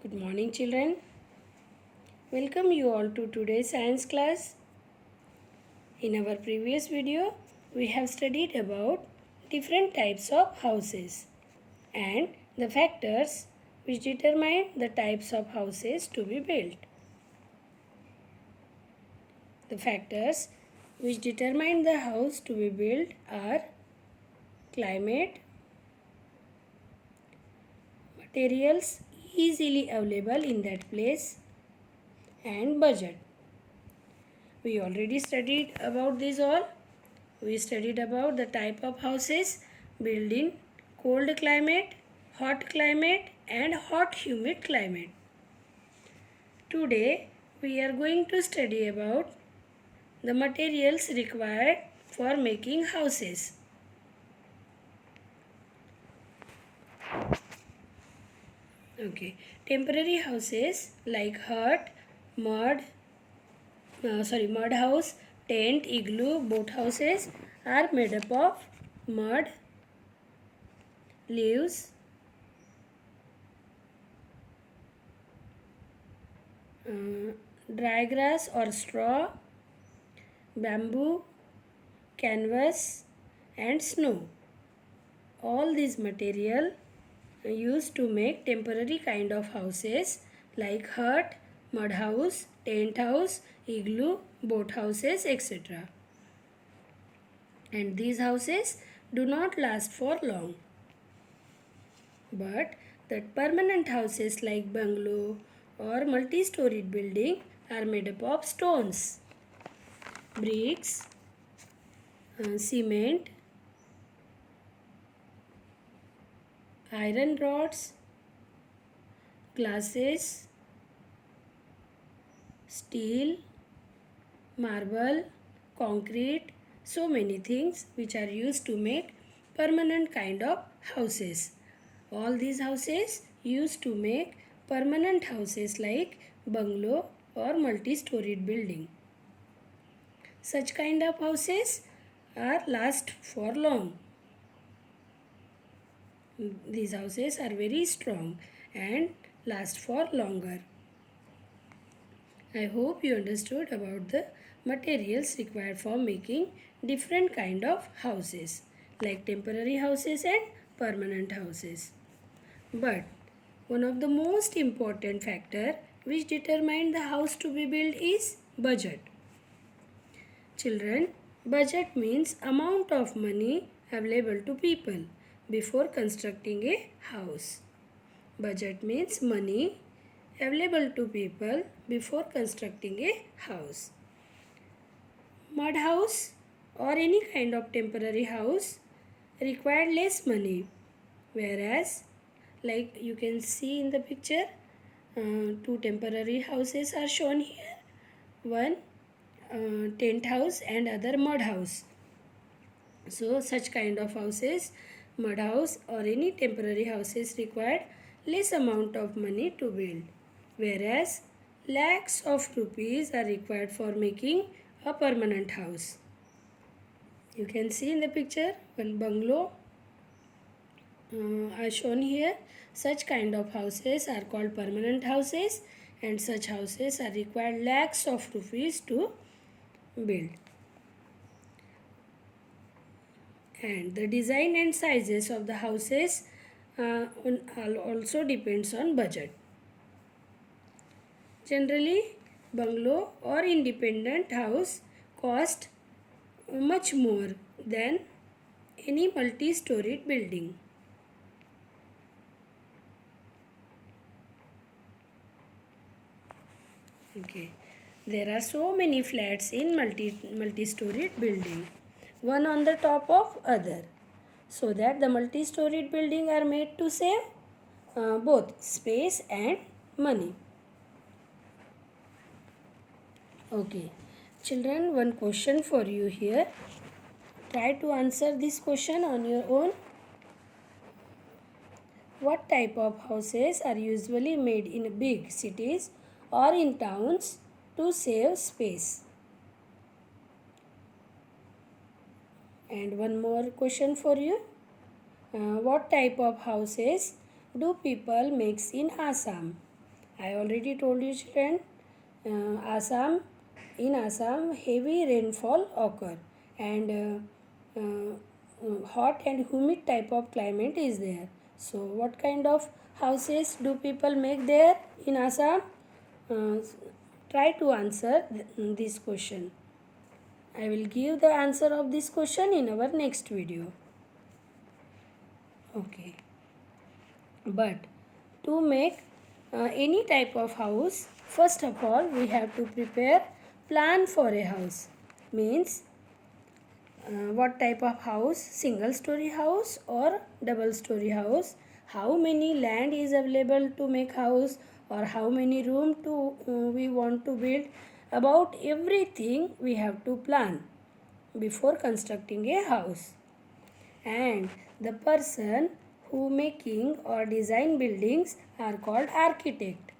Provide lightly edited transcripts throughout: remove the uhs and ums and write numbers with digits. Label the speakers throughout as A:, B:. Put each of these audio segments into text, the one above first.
A: Good morning, children. Welcome you all to today's science class. In our previous video, we have studied about different types of houses and the factors which determine the types of houses to be built. The factors which determine the house to be built are climate, materials easily available in that place, and budget. We already studied about this all. We studied about the type of houses built in cold climate, hot climate and hot humid climate. Today we are going to study about the materials required for making houses. Okay, temporary houses like hut, mud house, tent, igloo, boat houses are made up of mud, leaves, dry grass or straw, bamboo, canvas and snow. All these material are used to make temporary kind of houses like hut, mud house, tent house, igloo, boat houses, etc. And these houses do not last for long. But that permanent houses like bungalow or multi-storied building are made up of stones, bricks, cement, iron rods, glasses, steel, marble, concrete, so many things which are used to make permanent kind of houses. All these houses used to make permanent houses like bungalow or multi-storied building. Such kind of houses are last for long. These houses are very strong and last for longer. I hope you understood about the materials required for making different kind of houses like temporary houses and permanent houses. But one of the most important factor which determine the house to be built is budget. Children, budget means amount of money available to people before constructing a house. Budget means money available to people before constructing a house. Mud house or any kind of temporary house required less money, whereas like you can see in the picture, two temporary houses are shown here. One tent house and other mud house. So such kind of houses, mud house or any temporary houses required less amount of money to build, whereas lakhs of rupees are required for making a permanent house. You can see in the picture one bungalow are shown here. Such kind of houses are called permanent houses and such houses are required lakhs of rupees to build. And the design and sizes of the houses also depends on budget. Generally, bungalow or independent house cost much more than any multi-storied building. Okay, there are so many flats in multi-storied building, one on the top of other, so that the multi-storied building are made to save both space and money. Okay, children, one question for you here. Try to answer this question on your own. What type of houses are usually made in big cities or in towns to save space? And one more question for you. What type of houses do people make in Assam? I already told you children, in Assam heavy rainfall occur, and hot and humid type of climate is there. So what kind of houses do people make there in Assam? Uh, Try to answer this question. I will give the answer of this question in our next video. Okay. But to make any type of house, first of all we have to prepare plan for a house. Means what type of house, single story house or double story house, how many land is available to make house, or how many room to we want to build. About everything we have to plan before constructing a house. And the person who making or design buildings are called architect.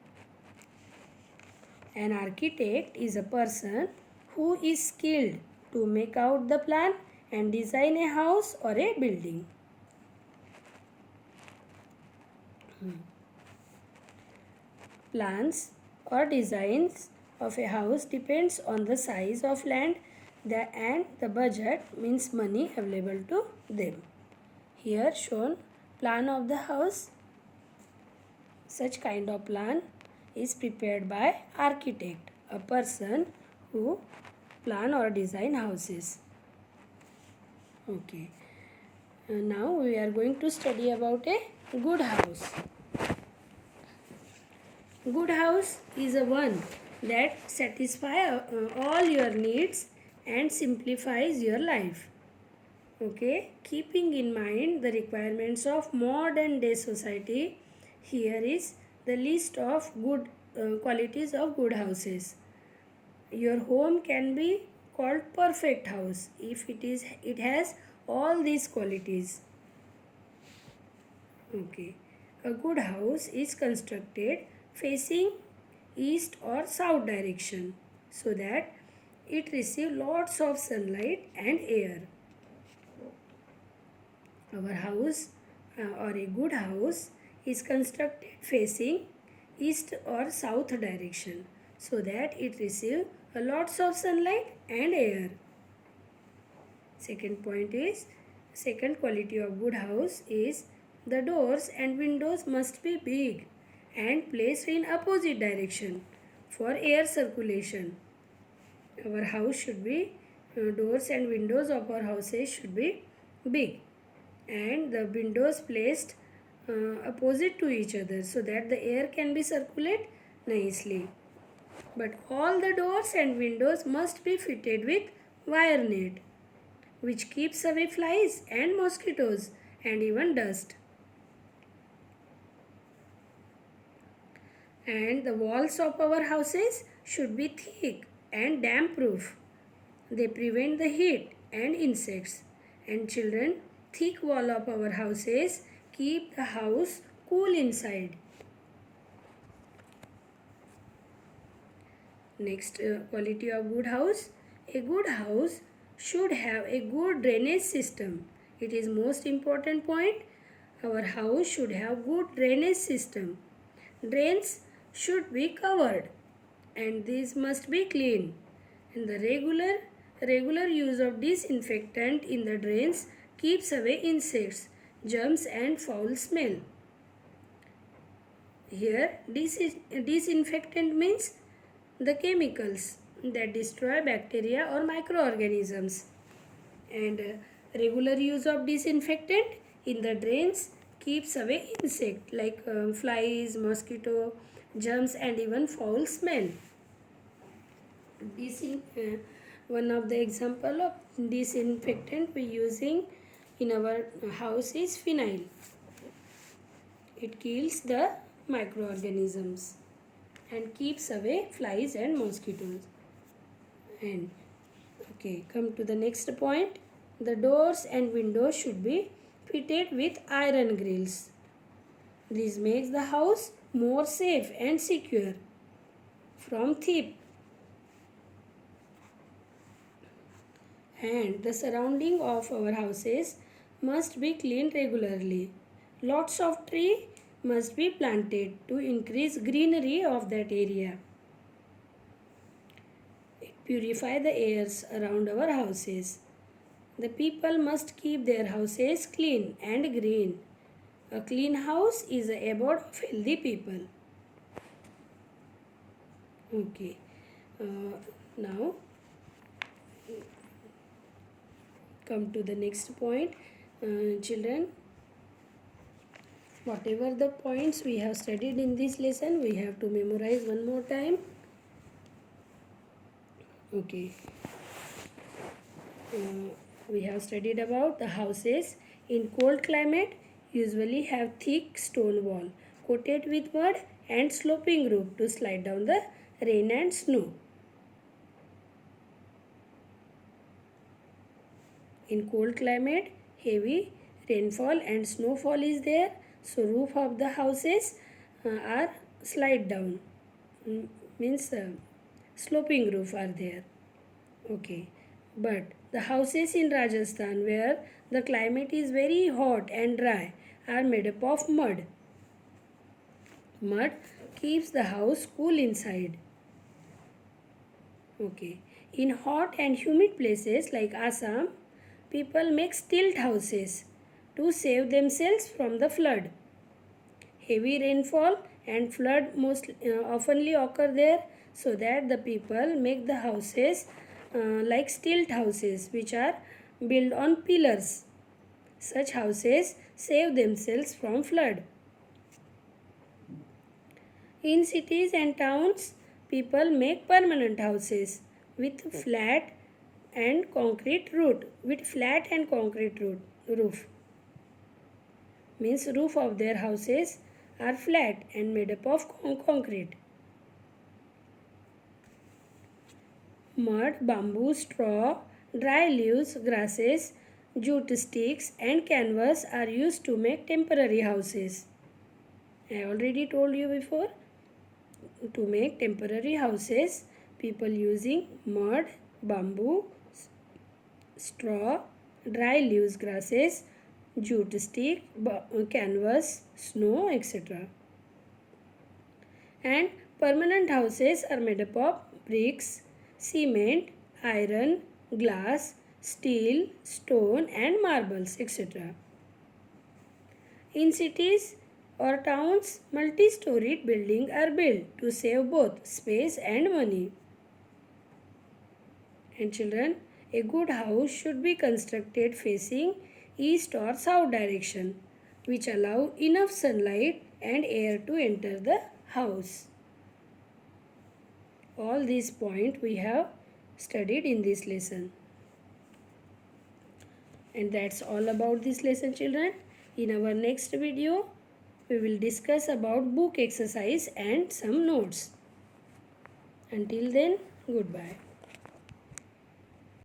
A: An architect is a person who is skilled to make out the plan and design a house or a building. Plans or designs of a house depends on the size of land and the budget, means money available to them. Here shown plan of the house. Such kind of plan is prepared by architect, a person who plan or design houses. Okay. Now we are going to study about a good house. Good house is a one that satisfies all your needs and simplifies your life. Okay, keeping in mind the requirements of modern day society, here is the list of good qualities of good houses. Your home can be called perfect house if it has all these qualities. Okay, a good house is constructed facing east or south direction so that it receives lots of sunlight and air. Our house or a good house is constructed facing east or south direction so that it receives a lots of sunlight and air. Second quality of good house is the doors and windows must be big and placed in opposite direction for air circulation. Our house should be, doors and windows of our houses should be big and the windows placed opposite to each other so that the air can be circulate nicely. But all the doors and windows must be fitted with wire net, which keeps away flies and mosquitoes and even dust. And the walls of our houses should be thick and damp proof. They prevent the heat and insects. And children, thick wall of our houses keep the house cool inside. Next quality of good house. A good house should have a good drainage system. It is most important point. Our house should have good drainage system. Drains should be covered and these must be clean. And the regular use of disinfectant in the drains keeps away insects, germs and foul smell. Here disinfectant means the chemicals that destroy bacteria or microorganisms. And regular use of disinfectant in the drains keeps away insect like flies, mosquito, germs and even foul smell. One of the example of disinfectant we using in our house is phenyl. It kills the microorganisms and keeps away flies and mosquitoes. And okay, come to the next point. The doors and windows should be fitted with iron grills. This makes the house more safe and secure from thief. And the surrounding of our houses must be cleaned regularly. Lots of tree must be planted to increase greenery of that area. It purify the airs around our houses. The people must keep their houses clean and green. A clean house is a abode of healthy people. Okay. Now come to the next point. Children, whatever the points we have studied in this lesson, we have to memorize one more time. Okay. We have studied about the houses in cold climate usually have thick stone wall coated with mud and sloping roof to slide down the rain and snow. In cold climate, heavy rainfall and snowfall is there, so roof of the houses are slide down, means sloping roof are there. Okay, but the houses in Rajasthan where the climate is very hot and dry are made up of mud. Mud keeps the house cool inside. Okay, in hot and humid places like Assam, people make stilt houses to save themselves from the flood. Heavy rainfall and flood most oftenly occur there, so that the people make the houses like stilt houses which are built on pillars. Such houses save themselves from flood. In cities and towns, people make permanent houses with flat and concrete roof. Means roof of their houses are flat and made up of concrete. Mud, bamboo, straw, dry leaves, grasses, jute sticks and canvas are used to make temporary houses. I already told you before, to make temporary houses, people using mud, bamboo, straw, dry leaves, grasses, jute stick, canvas, snow, etc. And permanent houses are made up of bricks, cement, iron, glass, steel, stone and marbles, etc. In cities or towns, multi-storied buildings are built to save both space and money. And children, a good house should be constructed facing east or south direction, which allow enough sunlight and air to enter the house. All these points we have studied in this lesson. And that's all about this lesson, children. In our next video, we will discuss about book exercise and some notes. Until then, goodbye.